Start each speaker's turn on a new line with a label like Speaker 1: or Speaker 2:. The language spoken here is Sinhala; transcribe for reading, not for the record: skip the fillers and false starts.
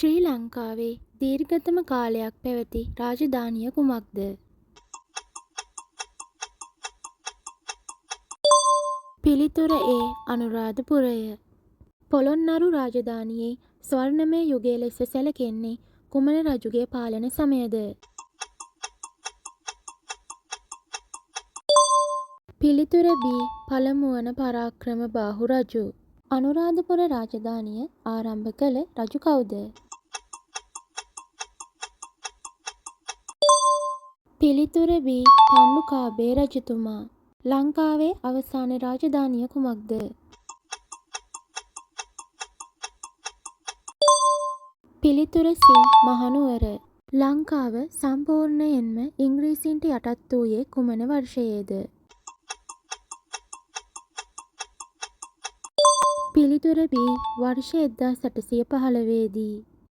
Speaker 1: ශ්‍රී ලංකාවේ දීර්ඝතම කාලයක් පැවති රාජධානිය කුමක්ද? පිළිතුර A. අනුරාධපුරය. පොළොන්නරු රාජධානියේ ස්වර්ණමය යුගය ලෙස සැලකෙන්නේ කුමන රජුගේ පාලන සමයද? පිළිතුර B. පළමුවන පරාක්‍රමබාහු රජු. අනුරාධපුර රාජධානිය ආරම්භ කළ රජු කවුද? පිළිතුර B. පණ්ඩුකාභය රජතුමා. ලංකාවේ අවසාන රාජධානිය කුමක්ද? පිළිතුර C. මහනුවර. ලංකාව සම්පූර්ණයෙන්ම ඉංග්‍රීසීන්ට යටත් වූයේ කුමන වර්ෂයේද? පිළිතුර B. වර්ෂ 1815 දී.